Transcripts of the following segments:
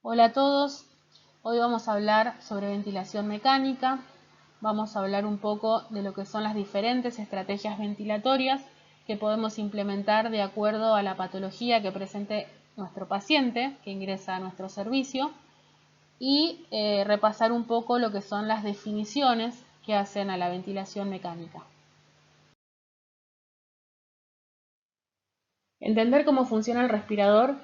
Hola a todos, hoy vamos a hablar sobre ventilación mecánica, vamos a hablar un poco de lo que son las diferentes estrategias ventilatorias que podemos implementar de acuerdo a la patología que presente nuestro paciente que ingresa a nuestro servicio y repasar un poco lo que son las definiciones que hacen a la ventilación mecánica. Entender cómo funciona el respirador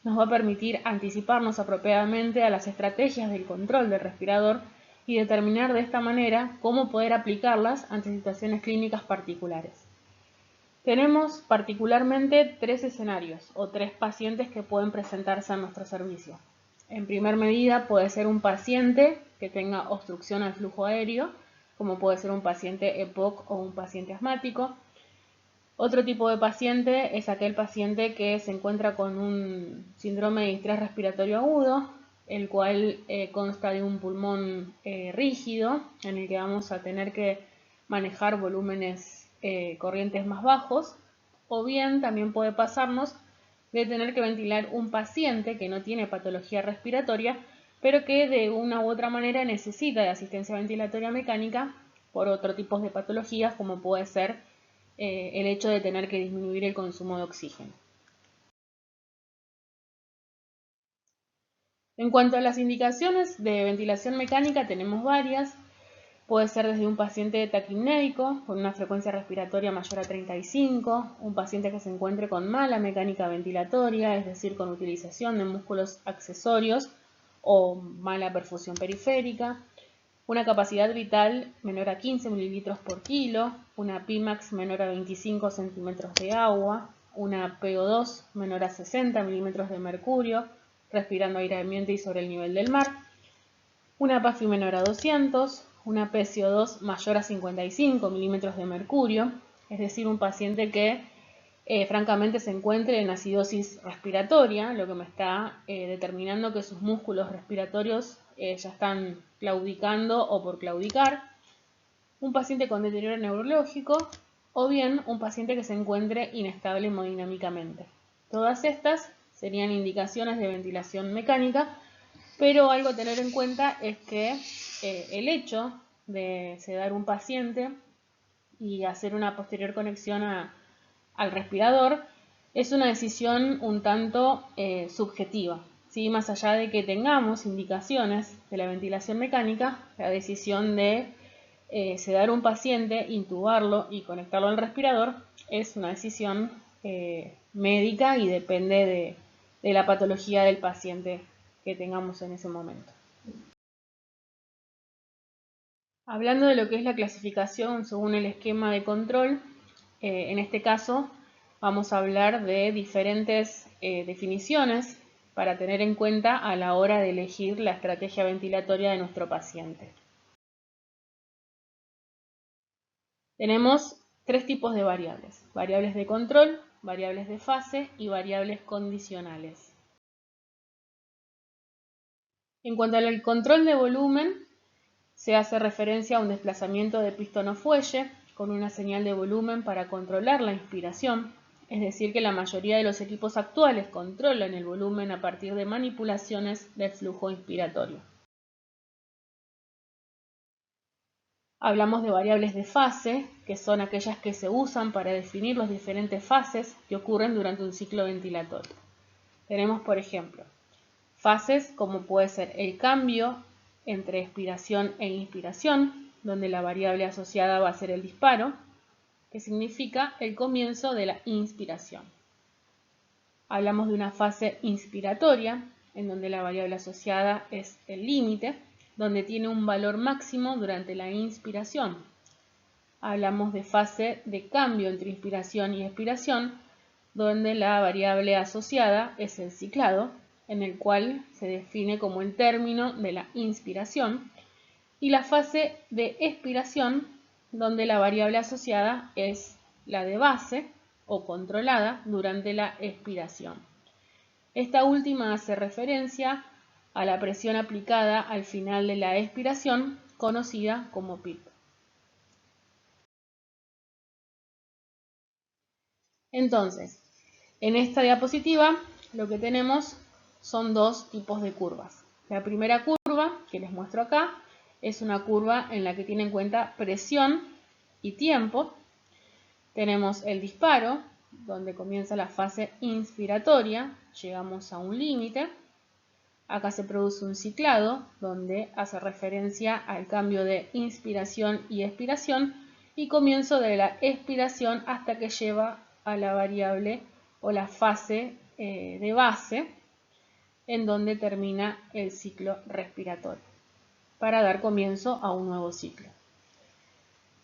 nos va a permitir anticiparnos apropiadamente a las estrategias del control del respirador y determinar de esta manera cómo poder aplicarlas ante situaciones clínicas particulares. Tenemos particularmente tres escenarios o tres pacientes que pueden presentarse a nuestro servicio. En primer medida puede ser un paciente que tenga obstrucción al flujo aéreo, como puede ser un paciente EPOC o un paciente asmático. Otro tipo de paciente es aquel paciente que se encuentra con un síndrome de distrés respiratorio agudo, el cual consta de un pulmón rígido, en el que vamos a tener que manejar volúmenes corrientes más bajos, o bien también puede pasarnos de tener que ventilar un paciente que no tiene patología respiratoria, pero que de una u otra manera necesita de asistencia ventilatoria mecánica por otro tipo de patologías, como puede ser el hecho de tener que disminuir el consumo de oxígeno. En cuanto a las indicaciones de ventilación mecánica, tenemos varias. Puede ser desde un paciente taquipnéico con una frecuencia respiratoria mayor a 35, un paciente que se encuentre con mala mecánica ventilatoria, es decir, con utilización de músculos accesorios o mala perfusión periférica, una capacidad vital menor a 15 mililitros por kilo, una Pimax menor a 25 centímetros de agua, una PO2 menor a 60 milímetros de mercurio, respirando aire ambiente y sobre el nivel del mar, una PAFI menor a 200, una PCO2 mayor a 55 milímetros de mercurio, es decir, un paciente que francamente se encuentre en acidosis respiratoria, lo que me está determinando que sus músculos respiratorios ya están claudicando o por claudicar, un paciente con deterioro neurológico o bien un paciente que se encuentre inestable hemodinámicamente. Todas estas serían indicaciones de ventilación mecánica, pero algo a tener en cuenta es que el hecho de sedar un paciente y hacer una posterior conexión al respirador es una decisión un tanto subjetiva. ¿Sí? Más allá de que tengamos indicaciones de la ventilación mecánica, la decisión de sedar un paciente, intubarlo y conectarlo al respirador es una decisión médica y depende de la patología del paciente que tengamos en ese momento. Hablando de lo que es la clasificación según el esquema de control, en este caso vamos a hablar de diferentes definiciones para tener en cuenta a la hora de elegir la estrategia ventilatoria de nuestro paciente. Tenemos tres tipos de variables: variables de control, variables de fase y variables condicionales. En cuanto al control de volumen, se hace referencia a un desplazamiento de pistón o fuelle con una señal de volumen para controlar la inspiración, es decir, que la mayoría de los equipos actuales controlan el volumen a partir de manipulaciones del flujo inspiratorio. Hablamos de variables de fase, que son aquellas que se usan para definir las diferentes fases que ocurren durante un ciclo ventilatorio. Tenemos, por ejemplo, fases como puede ser el cambio entre expiración e inspiración, donde la variable asociada va a ser el disparo, que significa el comienzo de la inspiración. Hablamos de una fase inspiratoria, en donde la variable asociada es el límite, donde tiene un valor máximo durante la inspiración. Hablamos de fase de cambio entre inspiración y expiración, donde la variable asociada es el ciclado, en el cual se define como el término de la inspiración, y la fase de expiración, donde la variable asociada es la de base o controlada durante la expiración. Esta última hace referencia a la presión aplicada al final de la expiración, conocida como PIP. Entonces, en esta diapositiva lo que tenemos son dos tipos de curvas. La primera curva, que les muestro acá, es una curva en la que tiene en cuenta presión y tiempo. Tenemos el disparo, donde comienza la fase inspiratoria, llegamos a un límite. Acá se produce un ciclado, donde hace referencia al cambio de inspiración y expiración, y comienzo de la expiración hasta que lleva a la variable o la fase de base, en donde termina el ciclo respiratorio, para dar comienzo a un nuevo ciclo.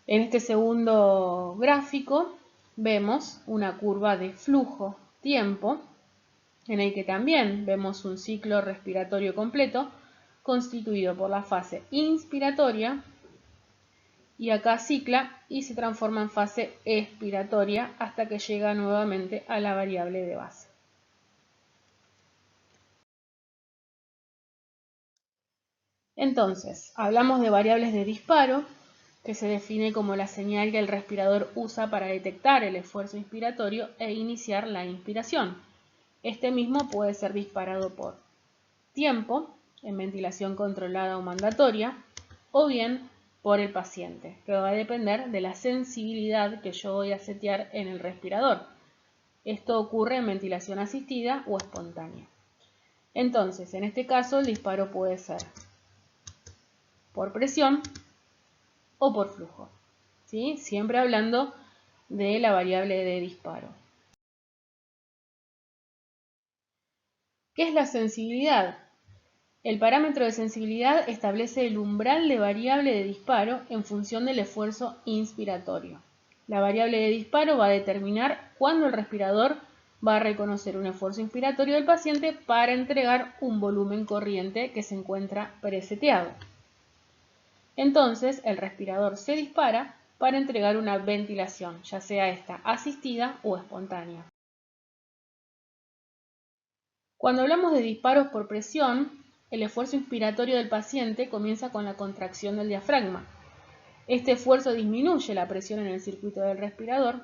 En este segundo gráfico vemos una curva de flujo-tiempo, en el que también vemos un ciclo respiratorio completo constituido por la fase inspiratoria, y acá cicla y se transforma en fase expiratoria hasta que llega nuevamente a la variable de base. Entonces, hablamos de variables de disparo, que se define como la señal que el respirador usa para detectar el esfuerzo inspiratorio e iniciar la inspiración. Este mismo puede ser disparado por tiempo, en ventilación controlada o mandatoria, o bien por el paciente, que va a depender de la sensibilidad que yo voy a setear en el respirador. Esto ocurre en ventilación asistida o espontánea. Entonces, en este caso, el disparo puede ser por presión o por flujo, ¿sí? Siempre hablando de la variable de disparo. ¿Qué es la sensibilidad? El parámetro de sensibilidad establece el umbral de variable de disparo en función del esfuerzo inspiratorio. La variable de disparo va a determinar cuándo el respirador va a reconocer un esfuerzo inspiratorio del paciente para entregar un volumen corriente que se encuentra preseteado. Entonces, el respirador se dispara para entregar una ventilación, ya sea esta asistida o espontánea. Cuando hablamos de disparos por presión, el esfuerzo inspiratorio del paciente comienza con la contracción del diafragma. Este esfuerzo disminuye la presión en el circuito del respirador.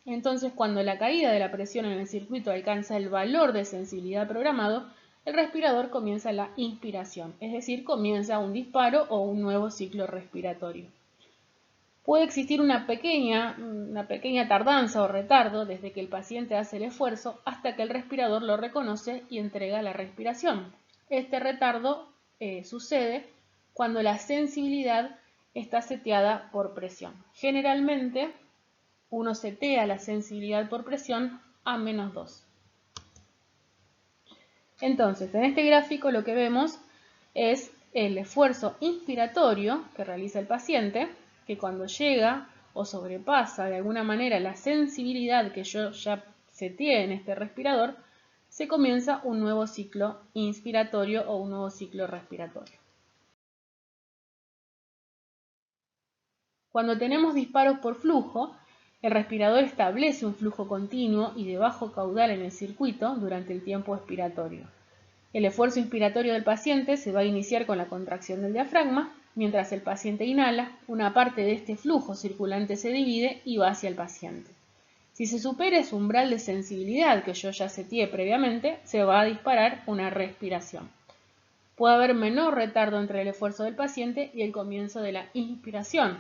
Entonces, cuando la caída de la presión en el circuito alcanza el valor de sensibilidad programado, el respirador comienza la inspiración, es decir, comienza un disparo o un nuevo ciclo respiratorio. Puede existir una pequeña tardanza o retardo desde que el paciente hace el esfuerzo hasta que el respirador lo reconoce y entrega la respiración. Este retardo sucede cuando la sensibilidad está seteada por presión. Generalmente, uno setea la sensibilidad por presión a -2. Entonces, en este gráfico lo que vemos es el esfuerzo inspiratorio que realiza el paciente, que cuando llega o sobrepasa de alguna manera la sensibilidad que yo ya seteé en este respirador, se comienza un nuevo ciclo inspiratorio o un nuevo ciclo respiratorio. Cuando tenemos disparos por flujo, el respirador establece un flujo continuo y de bajo caudal en el circuito durante el tiempo expiratorio. El esfuerzo inspiratorio del paciente se va a iniciar con la contracción del diafragma. Mientras el paciente inhala, una parte de este flujo circulante se divide y va hacia el paciente. Si se supera ese umbral de sensibilidad que yo ya seteé previamente, se va a disparar una respiración. Puede haber menor retardo entre el esfuerzo del paciente y el comienzo de la inspiración.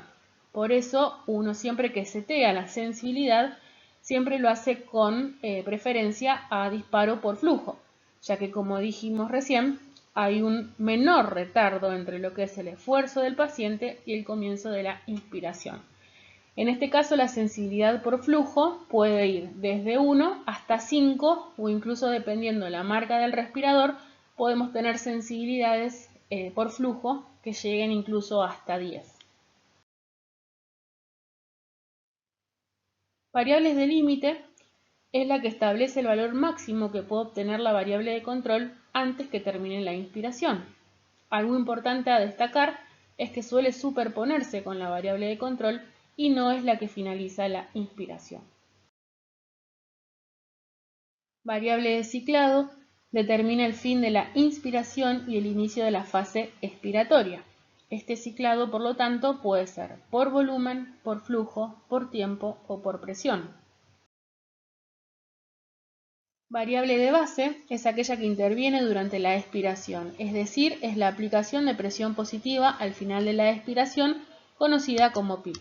Por eso, uno siempre que setea la sensibilidad, siempre lo hace con preferencia a disparo por flujo, ya que, como dijimos recién, hay un menor retardo entre lo que es el esfuerzo del paciente y el comienzo de la inspiración. En este caso, la sensibilidad por flujo puede ir desde 1 hasta 5 o incluso dependiendo de la marca del respirador, podemos tener sensibilidades por flujo que lleguen incluso hasta 10. Variables de límite es la que establece el valor máximo que puede obtener la variable de control antes que termine la inspiración. Algo importante a destacar es que suele superponerse con la variable de control y no es la que finaliza la inspiración. Variable de ciclado determina el fin de la inspiración y el inicio de la fase expiratoria. Este ciclado, por lo tanto, puede ser por volumen, por flujo, por tiempo o por presión. Variable de base es aquella que interviene durante la expiración, es decir, es la aplicación de presión positiva al final de la expiración, conocida como PIP.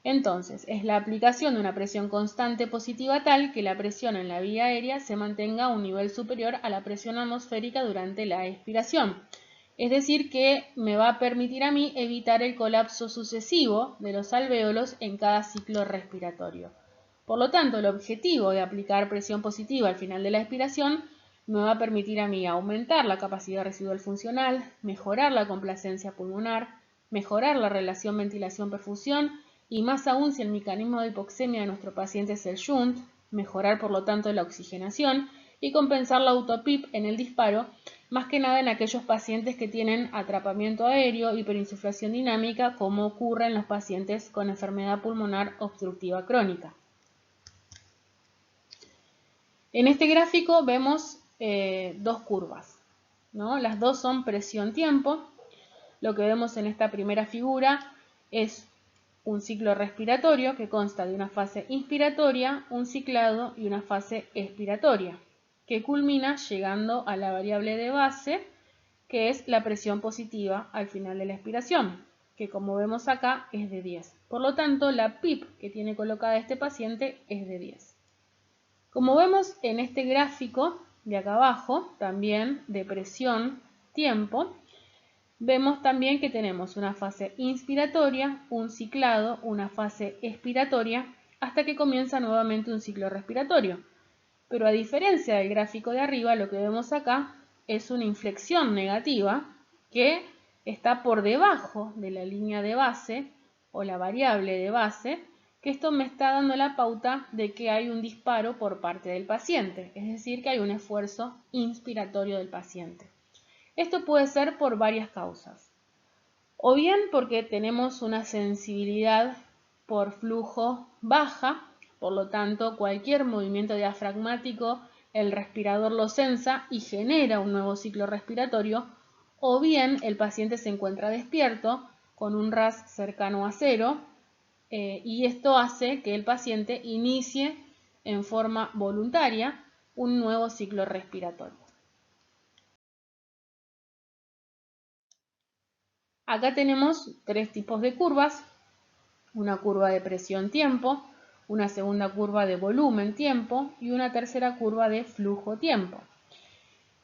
Entonces, es la aplicación de una presión constante positiva tal que la presión en la vía aérea se mantenga a un nivel superior a la presión atmosférica durante la expiración. Es decir, que me va a permitir a mí evitar el colapso sucesivo de los alvéolos en cada ciclo respiratorio. Por lo tanto, el objetivo de aplicar presión positiva al final de la expiración me va a permitir a mí aumentar la capacidad residual funcional, mejorar la complacencia pulmonar, mejorar la relación ventilación-perfusión y más aún si el mecanismo de hipoxemia de nuestro paciente es el shunt, mejorar por lo tanto la oxigenación y compensar la autopip en el disparo, más que nada en aquellos pacientes que tienen atrapamiento aéreo, hiperinsuflación dinámica, como ocurre en los pacientes con enfermedad pulmonar obstructiva crónica. En este gráfico vemos dos curvas, ¿no? Las dos son presión-tiempo. Lo que vemos en esta primera figura es un ciclo respiratorio que consta de una fase inspiratoria, un ciclado y una fase expiratoria, que culmina llegando a la variable de base, que es la presión positiva al final de la expiración, que como vemos acá es de 10. Por lo tanto, la PIP que tiene colocada este paciente es de 10. Como vemos en este gráfico de acá abajo, también de presión-tiempo, vemos también que tenemos una fase inspiratoria, un ciclado, una fase expiratoria, hasta que comienza nuevamente un ciclo respiratorio. Pero a diferencia del gráfico de arriba, lo que vemos acá es una inflexión negativa que está por debajo de la línea de base o la variable de base, que esto me está dando la pauta de que hay un disparo por parte del paciente, es decir, que hay un esfuerzo inspiratorio del paciente. Esto puede ser por varias causas, o bien porque tenemos una sensibilidad por flujo baja, por lo tanto cualquier movimiento diafragmático el respirador lo sensa y genera un nuevo ciclo respiratorio, o bien el paciente se encuentra despierto con un RAS cercano a 0 y esto hace que el paciente inicie en forma voluntaria un nuevo ciclo respiratorio. Acá tenemos tres tipos de curvas, una curva de presión-tiempo, una segunda curva de volumen-tiempo y una tercera curva de flujo-tiempo.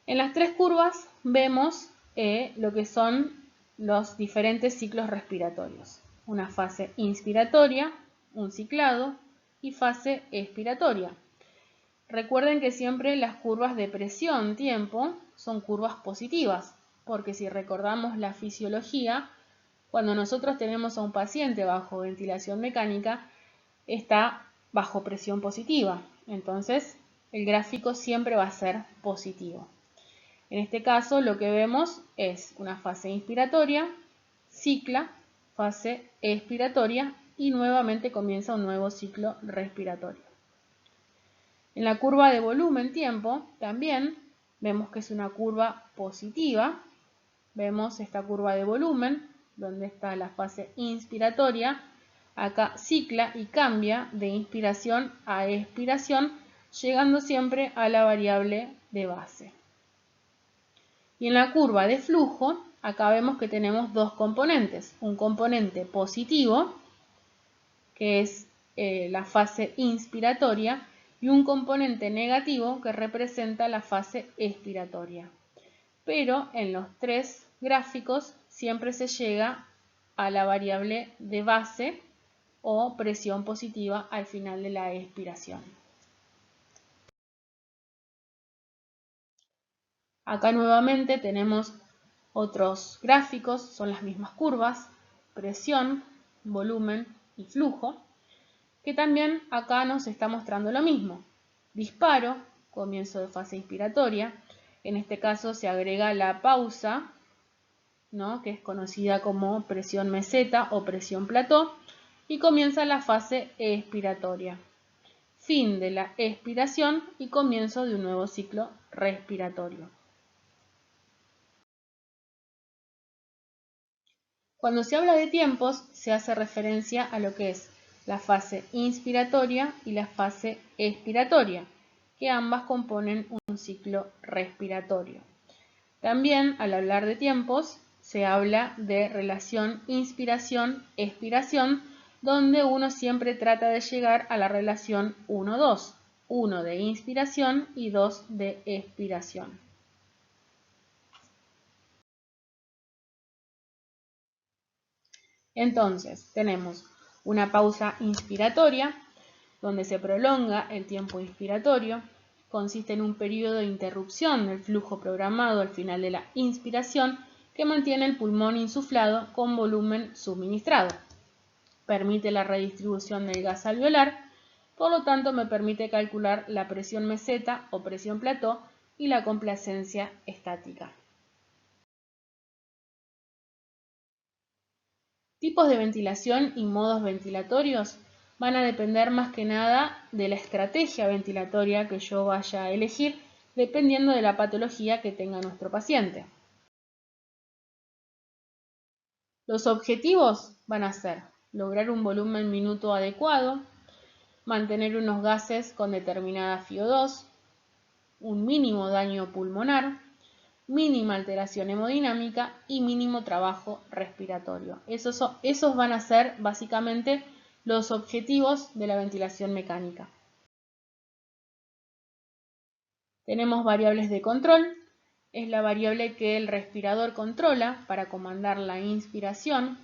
En las tres curvas vemos lo que son los diferentes ciclos respiratorios. Una fase inspiratoria, un ciclado y fase expiratoria. Recuerden que siempre las curvas de presión-tiempo son curvas positivas, porque si recordamos la fisiología, cuando nosotros tenemos a un paciente bajo ventilación mecánica, está bajo presión positiva. Entonces, el gráfico siempre va a ser positivo. En este caso, lo que vemos es una fase inspiratoria, cicla, fase expiratoria y nuevamente comienza un nuevo ciclo respiratorio. En la curva de volumen-tiempo también vemos que es una curva positiva. Vemos esta curva de volumen, donde está la fase inspiratoria. Acá cicla y cambia de inspiración a expiración, llegando siempre a la variable de base. Y en la curva de flujo, acá vemos que tenemos dos componentes. Un componente positivo, que es la fase inspiratoria, y un componente negativo que representa la fase expiratoria. Pero en los tres gráficos siempre se llega a la variable de base o presión positiva al final de la expiración. Acá nuevamente tenemos otros gráficos, son las mismas curvas, presión, volumen y flujo, que también acá nos está mostrando lo mismo. Disparo, comienzo de fase inspiratoria, en este caso se agrega la pausa, ¿no?, que es conocida como presión meseta o presión plató, y comienza la fase expiratoria. Fin de la expiración y comienzo de un nuevo ciclo respiratorio. Cuando se habla de tiempos, se hace referencia a lo que es la fase inspiratoria y la fase expiratoria. que ambas componen un ciclo respiratorio. También, al hablar de tiempos, se habla de relación inspiración-expiración, donde uno siempre trata de llegar a la relación 1-2, 1 de inspiración y 2 de expiración. Entonces, tenemos una pausa inspiratoria, donde se prolonga el tiempo inspiratorio, consiste en un periodo de interrupción del flujo programado al final de la inspiración que mantiene el pulmón insuflado con volumen suministrado. Permite la redistribución del gas alveolar, por lo tanto me permite calcular la presión meseta o presión plató y la complacencia estática. Tipos de ventilación y modos ventilatorios van a depender más que nada de la estrategia ventilatoria que yo vaya a elegir, dependiendo de la patología que tenga nuestro paciente. Los objetivos van a ser lograr un volumen minuto adecuado, mantener unos gases con determinada FiO2, un mínimo daño pulmonar, mínima alteración hemodinámica y mínimo trabajo respiratorio. Esos van a ser básicamente los objetivos de la ventilación mecánica. Tenemos variables de control, es la variable que el respirador controla para comandar la inspiración,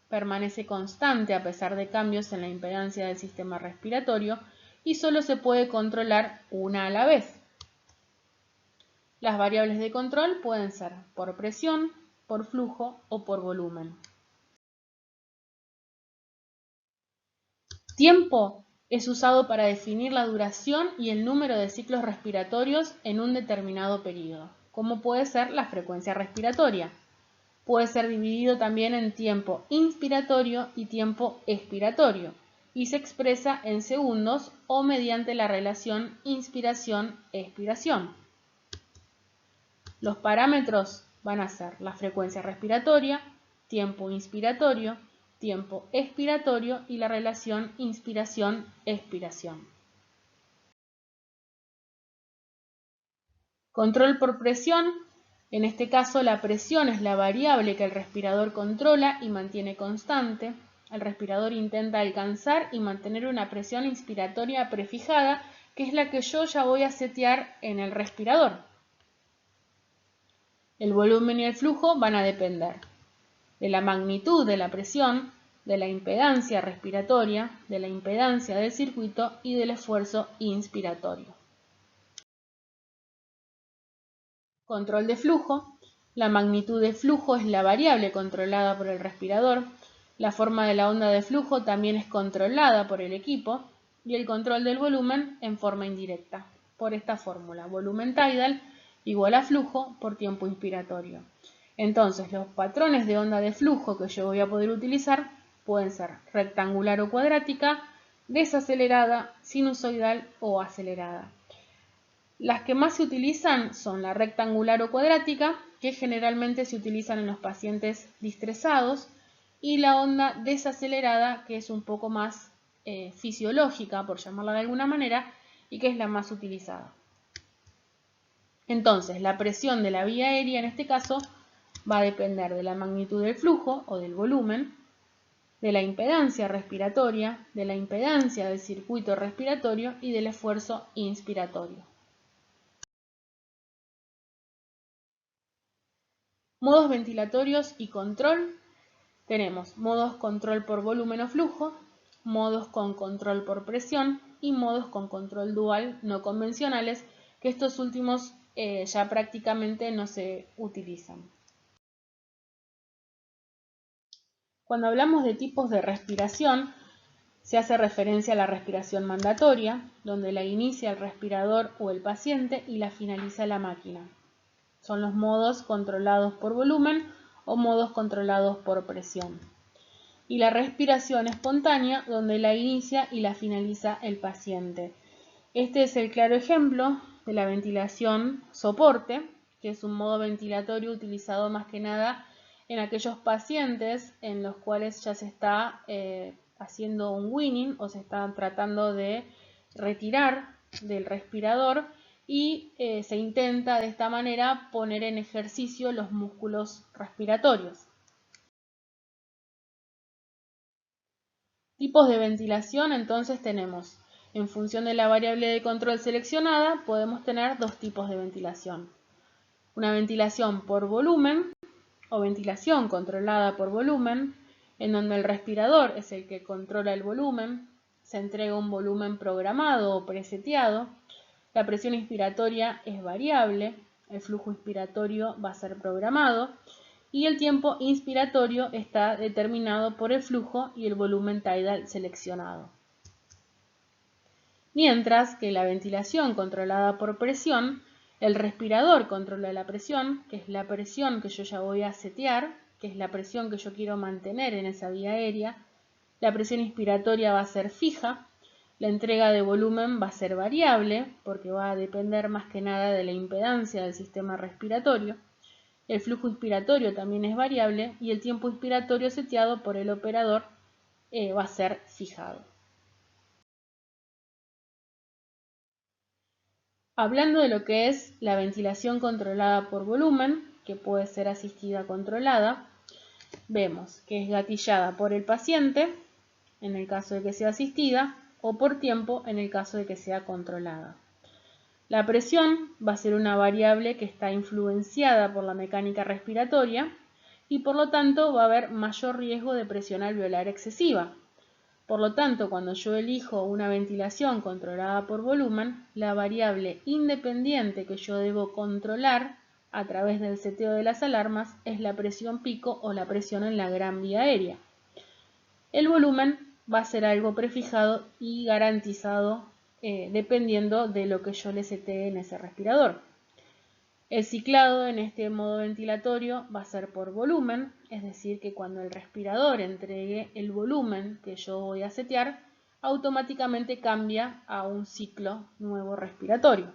permanece constante a pesar de cambios en la impedancia del sistema respiratorio y solo se puede controlar una a la vez. Las variables de control pueden ser por presión, por flujo o por volumen. Tiempo es usado para definir la duración y el número de ciclos respiratorios en un determinado periodo, como puede ser la frecuencia respiratoria. Puede ser dividido también en tiempo inspiratorio y tiempo expiratorio, y se expresa en segundos o mediante la relación inspiración-expiración. Los parámetros van a ser la frecuencia respiratoria, tiempo inspiratorio, tiempo expiratorio y la relación inspiración-expiración. Control por presión. En este caso, la presión es la variable que el respirador controla y mantiene constante. El respirador intenta alcanzar y mantener una presión inspiratoria prefijada, que es la que yo ya voy a setear en el respirador. El volumen y el flujo van a depender de la magnitud de la presión, de la impedancia respiratoria, de la impedancia del circuito y del esfuerzo inspiratorio. Control de flujo. La magnitud de flujo es la variable controlada por el respirador. La forma de la onda de flujo también es controlada por el equipo y el control del volumen en forma indirecta, por esta fórmula, volumen tidal igual a flujo por tiempo inspiratorio. Entonces, los patrones de onda de flujo que yo voy a poder utilizar pueden ser rectangular o cuadrática, desacelerada, sinusoidal o acelerada. Las que más se utilizan son la rectangular o cuadrática, que generalmente se utilizan en los pacientes distresados, y la onda desacelerada, que es un poco más fisiológica, por llamarla de alguna manera, y que es la más utilizada. Entonces, la presión de la vía aérea en este caso va a depender de la magnitud del flujo o del volumen, de la impedancia respiratoria, de la impedancia del circuito respiratorio y del esfuerzo inspiratorio. Modos ventilatorios y control. Tenemos modos control por volumen o flujo, modos con control por presión y modos con control dual no convencionales, que estos últimos ya prácticamente no se utilizan. Cuando hablamos de tipos de respiración, se hace referencia a la respiración mandatoria, donde la inicia el respirador o el paciente y la finaliza la máquina. Son los modos controlados por volumen o modos controlados por presión. Y la respiración espontánea, donde la inicia y la finaliza el paciente. Este es el claro ejemplo de la ventilación soporte, que es un modo ventilatorio utilizado más que nada en aquellos pacientes en los cuales ya se está haciendo un weaning o se está tratando de retirar del respirador y se intenta de esta manera poner en ejercicio los músculos respiratorios. Tipos de ventilación, entonces tenemos, en función de la variable de control seleccionada, podemos tener dos tipos de ventilación. Una ventilación por volumen o ventilación controlada por volumen, en donde el respirador es el que controla el volumen, se entrega un volumen programado o preseteado, la presión inspiratoria es variable, el flujo inspiratorio va a ser programado y el tiempo inspiratorio está determinado por el flujo y el volumen tidal seleccionado. Mientras que la ventilación controlada por presión, el respirador controla la presión, que es la presión que yo ya voy a setear, que es la presión que yo quiero mantener en esa vía aérea. La presión inspiratoria va a ser fija, la entrega de volumen va a ser variable, porque va a depender más que nada de la impedancia del sistema respiratorio. El flujo inspiratorio también es variable y el tiempo inspiratorio seteado por el operador va a ser fijado. Hablando de lo que es la ventilación controlada por volumen, que puede ser asistida controlada, vemos que es gatillada por el paciente, en el caso de que sea asistida, o por tiempo, en el caso de que sea controlada. La presión va a ser una variable que está influenciada por la mecánica respiratoria y por lo tanto va a haber mayor riesgo de presión alveolar excesiva. Por lo tanto, cuando yo elijo una ventilación controlada por volumen, la variable independiente que yo debo controlar a través del seteo de las alarmas es la presión pico o la presión en la gran vía aérea. El volumen va a ser algo prefijado y garantizado dependiendo de lo que yo le setee en ese respirador. El ciclado en este modo ventilatorio va a ser por volumen, es decir que cuando el respirador entregue el volumen que yo voy a setear, automáticamente cambia a un ciclo nuevo respiratorio.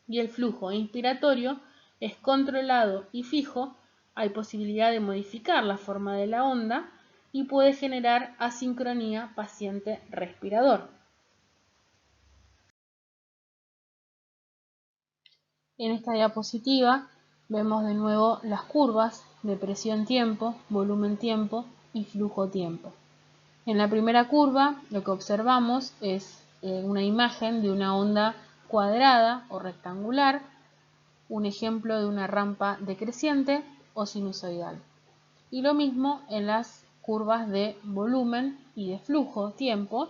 Y el flujo inspiratorio es controlado y fijo, hay posibilidad de modificar la forma de la onda y puede generar asincronía paciente-respirador. En esta diapositiva vemos de nuevo las curvas de presión-tiempo, volumen-tiempo y flujo-tiempo. En la primera curva lo que observamos es una imagen de una onda cuadrada o rectangular, un ejemplo de una rampa decreciente o sinusoidal. Y lo mismo en las curvas de volumen y de flujo-tiempo,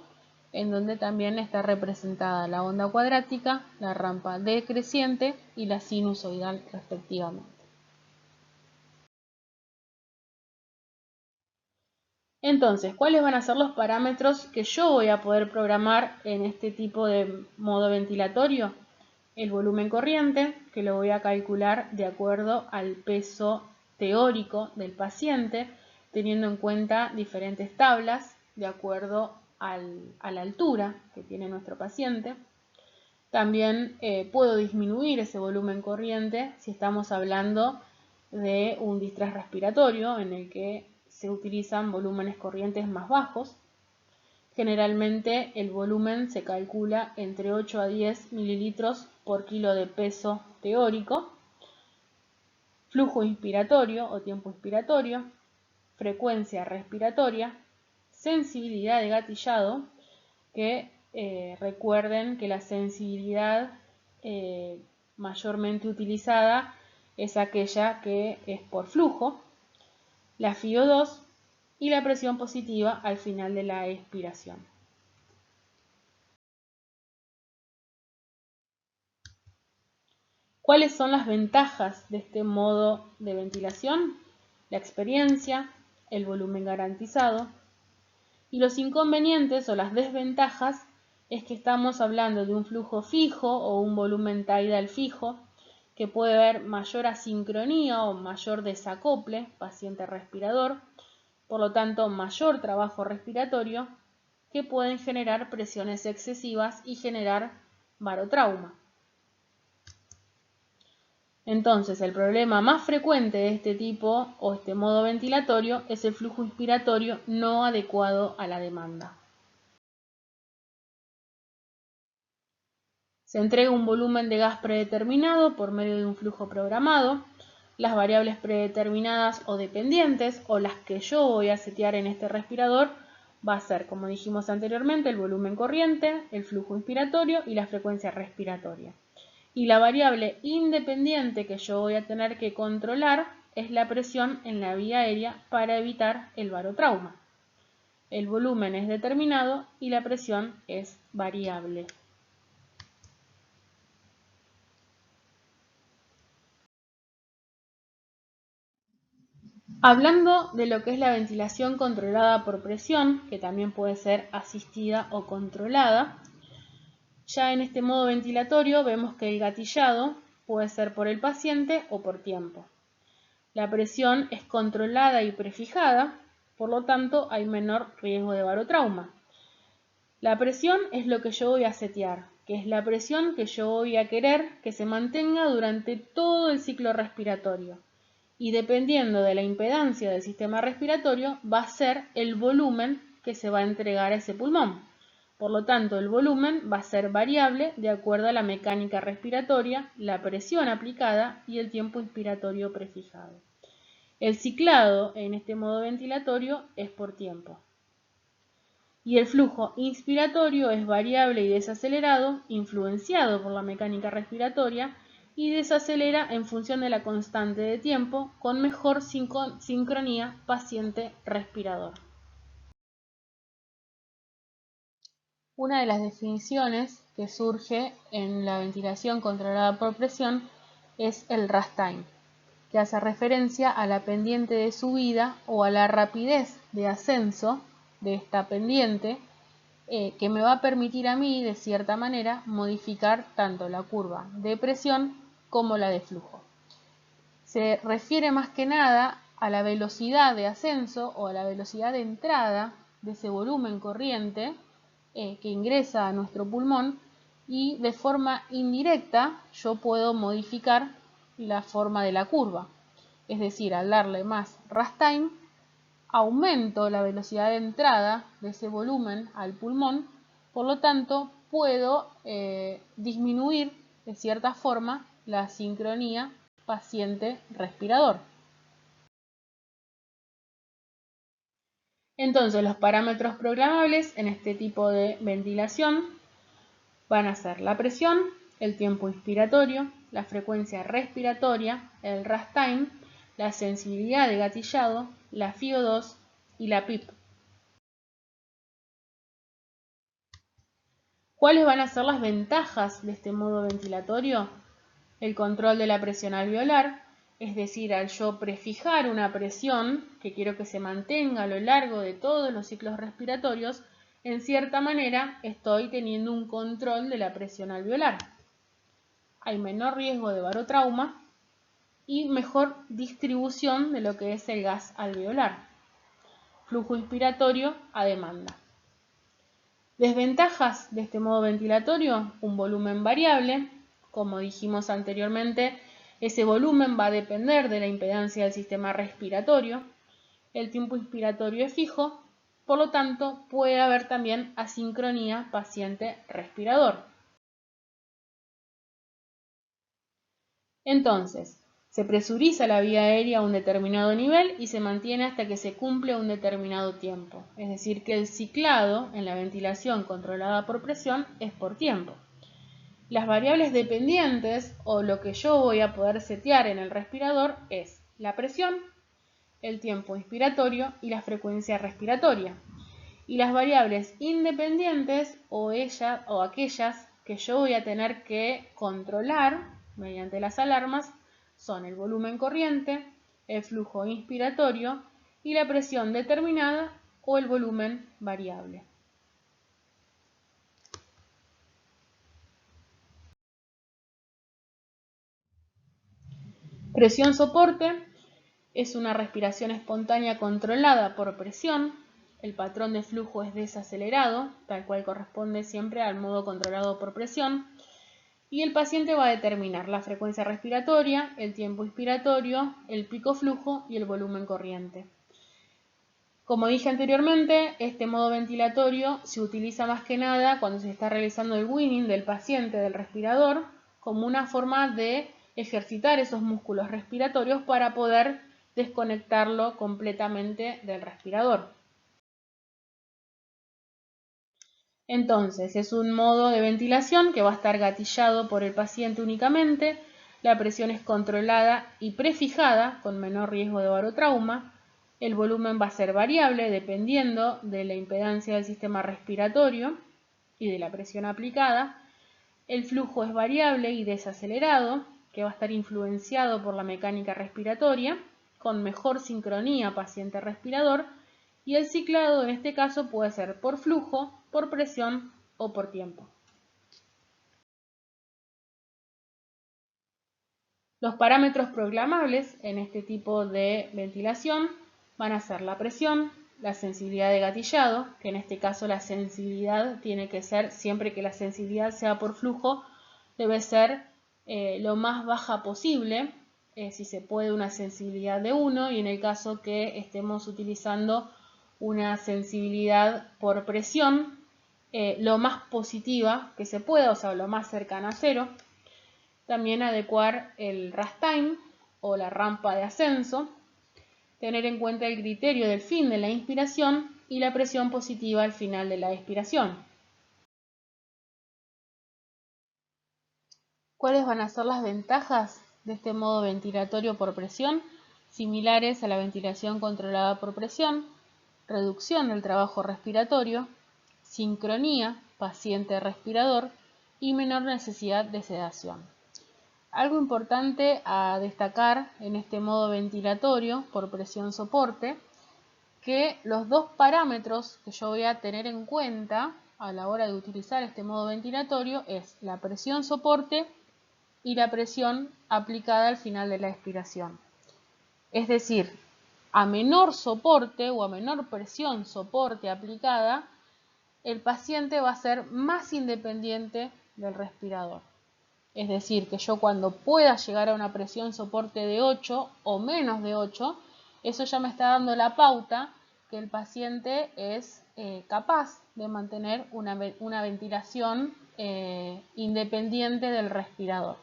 en donde también está representada la onda cuadrática, la rampa decreciente y la sinusoidal respectivamente. Entonces, ¿cuáles van a ser los parámetros que yo voy a poder programar en este tipo de modo ventilatorio? El volumen corriente, que lo voy a calcular de acuerdo al peso teórico del paciente, teniendo en cuenta diferentes tablas de acuerdo a la altura que tiene nuestro paciente. También puedo disminuir ese volumen corriente si estamos hablando de un distrés respiratorio en el que se utilizan volúmenes corrientes más bajos. Generalmente el volumen se calcula entre 8 a 10 mililitros por kilo de peso teórico. Flujo inspiratorio o tiempo inspiratorio, frecuencia respiratoria, sensibilidad de gatillado, que recuerden que la sensibilidad mayormente utilizada es aquella que es por flujo, la FiO2 y la presión positiva al final de la expiración. ¿Cuáles son las ventajas de este modo de ventilación? La experiencia, el volumen garantizado. Y los inconvenientes o las desventajas es que estamos hablando de un flujo fijo o un volumen tidal fijo, que puede haber mayor asincronía o mayor desacople paciente-respirador, por lo tanto mayor trabajo respiratorio, que pueden generar presiones excesivas y generar barotrauma. Entonces, el problema más frecuente de este tipo o este modo ventilatorio es el flujo inspiratorio no adecuado a la demanda. Se entrega un volumen de gas predeterminado por medio de un flujo programado. Las variables predeterminadas o dependientes, o las que yo voy a setear en este respirador, va a ser, como dijimos anteriormente, el volumen corriente, el flujo inspiratorio y la frecuencia respiratoria. Y la variable independiente que yo voy a tener que controlar es la presión en la vía aérea para evitar el barotrauma. El volumen es determinado y la presión es variable. Hablando de lo que es la ventilación controlada por presión, que también puede ser asistida o controlada, ya en este modo ventilatorio vemos que el gatillado puede ser por el paciente o por tiempo. La presión es controlada y prefijada, por lo tanto hay menor riesgo de barotrauma. La presión es lo que yo voy a setear, que es la presión que yo voy a querer que se mantenga durante todo el ciclo respiratorio. Y dependiendo de la impedancia del sistema respiratorio, va a ser el volumen que se va a entregar a ese pulmón. Por lo tanto, el volumen va a ser variable de acuerdo a la mecánica respiratoria, la presión aplicada y el tiempo inspiratorio prefijado. El ciclado en este modo ventilatorio es por tiempo. Y el flujo inspiratorio es variable y desacelerado, influenciado por la mecánica respiratoria, y desacelera en función de la constante de tiempo, con mejor sincronía paciente-respirador. Una de las definiciones que surge en la ventilación controlada por presión es el rest time, que hace referencia a la pendiente de subida o a la rapidez de ascenso de esta pendiente, que me va a permitir a mí, de cierta manera, modificar tanto la curva de presión como la de flujo. Se refiere más que nada a la velocidad de ascenso o a la velocidad de entrada de ese volumen corriente que ingresa a nuestro pulmón, y de forma indirecta yo puedo modificar la forma de la curva. Es decir, al darle más rest time, aumento la velocidad de entrada de ese volumen al pulmón, por lo tanto puedo disminuir de cierta forma la sincronía paciente-respirador. Entonces los parámetros programables en este tipo de ventilación van a ser la presión, el tiempo inspiratorio, la frecuencia respiratoria, el rest time, la sensibilidad de gatillado, la FiO2 y la PIP. ¿Cuáles van a ser las ventajas de este modo ventilatorio? El control de la presión alveolar, es decir, al yo prefijar una presión que quiero que se mantenga a lo largo de todos los ciclos respiratorios, en cierta manera estoy teniendo un control de la presión alveolar. Hay menor riesgo de barotrauma y mejor distribución de lo que es el gas alveolar. Flujo inspiratorio a demanda. Desventajas de este modo ventilatorio: un volumen variable. Como dijimos anteriormente, ese volumen va a depender de la impedancia del sistema respiratorio. El tiempo inspiratorio es fijo, por lo tanto puede haber también asincronía paciente-respirador. Entonces, se presuriza la vía aérea a un determinado nivel y se mantiene hasta que se cumple un determinado tiempo. Es decir, que el ciclado en la ventilación controlada por presión es por tiempo. Las variables dependientes, o lo que yo voy a poder setear en el respirador, es la presión, el tiempo inspiratorio y la frecuencia respiratoria. Y las variables independientes, o aquellas que yo voy a tener que controlar mediante las alarmas, son el volumen corriente, el flujo inspiratorio y la presión determinada o el volumen variable. Presión soporte es una respiración espontánea controlada por presión. El patrón de flujo es desacelerado, tal cual corresponde siempre al modo controlado por presión. Y el paciente va a determinar la frecuencia respiratoria, el tiempo inspiratorio, el pico flujo y el volumen corriente. Como dije anteriormente, este modo ventilatorio se utiliza más que nada cuando se está realizando el weaning del paciente del respirador como una forma de ejercitar esos músculos respiratorios para poder desconectarlo completamente del respirador. Entonces, es un modo de ventilación que va a estar gatillado por el paciente únicamente, la presión es controlada y prefijada con menor riesgo de barotrauma, el volumen va a ser variable dependiendo de la impedancia del sistema respiratorio y de la presión aplicada, el flujo es variable y desacelerado, que va a estar influenciado por la mecánica respiratoria, con mejor sincronía paciente-respirador, y el ciclado en este caso puede ser por flujo, por presión o por tiempo. Los parámetros programables en este tipo de ventilación van a ser la presión, la sensibilidad de gatillado, que en este caso la sensibilidad tiene que ser, siempre que la sensibilidad sea por flujo, debe ser lo más baja posible, si se puede una sensibilidad de 1 y en el caso que estemos utilizando una sensibilidad por presión, lo más positiva que se pueda, o sea, lo más cercana a 0. También adecuar el rest time o la rampa de ascenso, tener en cuenta el criterio del fin de la inspiración y la presión positiva al final de la expiración. ¿Cuáles van a ser las ventajas de este modo ventilatorio por presión? Similares a la ventilación controlada por presión, reducción del trabajo respiratorio, sincronía paciente-respirador y menor necesidad de sedación. Algo importante a destacar en este modo ventilatorio por presión soporte, que los dos parámetros que yo voy a tener en cuenta a la hora de utilizar este modo ventilatorio es la presión soporte y la presión aplicada al final de la expiración. Es decir, a menor soporte o a menor presión soporte aplicada, el paciente va a ser más independiente del respirador. Es decir, que yo cuando pueda llegar a una presión soporte de 8 o menos de 8, eso ya me está dando la pauta que el paciente es capaz de mantener una ventilación independiente del respirador.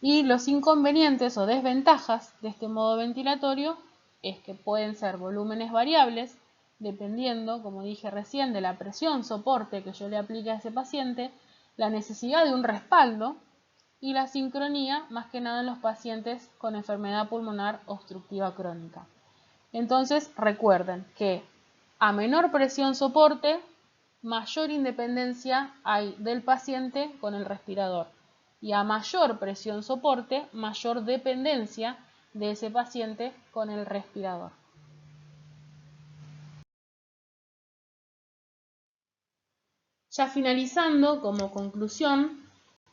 Y los inconvenientes o desventajas de este modo ventilatorio es que pueden ser volúmenes variables, dependiendo, como dije recién, de la presión soporte que yo le aplique a ese paciente, la necesidad de un respaldo y la sincronía, más que nada en los pacientes con enfermedad pulmonar obstructiva crónica. Entonces, recuerden que a menor presión soporte, mayor independencia hay del paciente con el respirador. Y a mayor presión soporte, mayor dependencia de ese paciente con el respirador. Ya finalizando, como conclusión,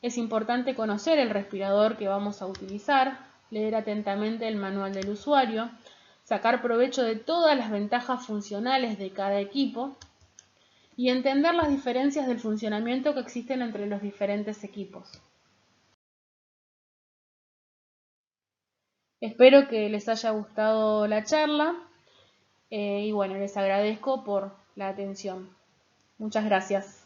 es importante conocer el respirador que vamos a utilizar, leer atentamente el manual del usuario, sacar provecho de todas las ventajas funcionales de cada equipo y entender las diferencias del funcionamiento que existen entre los diferentes equipos. Espero que les haya gustado la charla y bueno, les agradezco por la atención. Muchas gracias.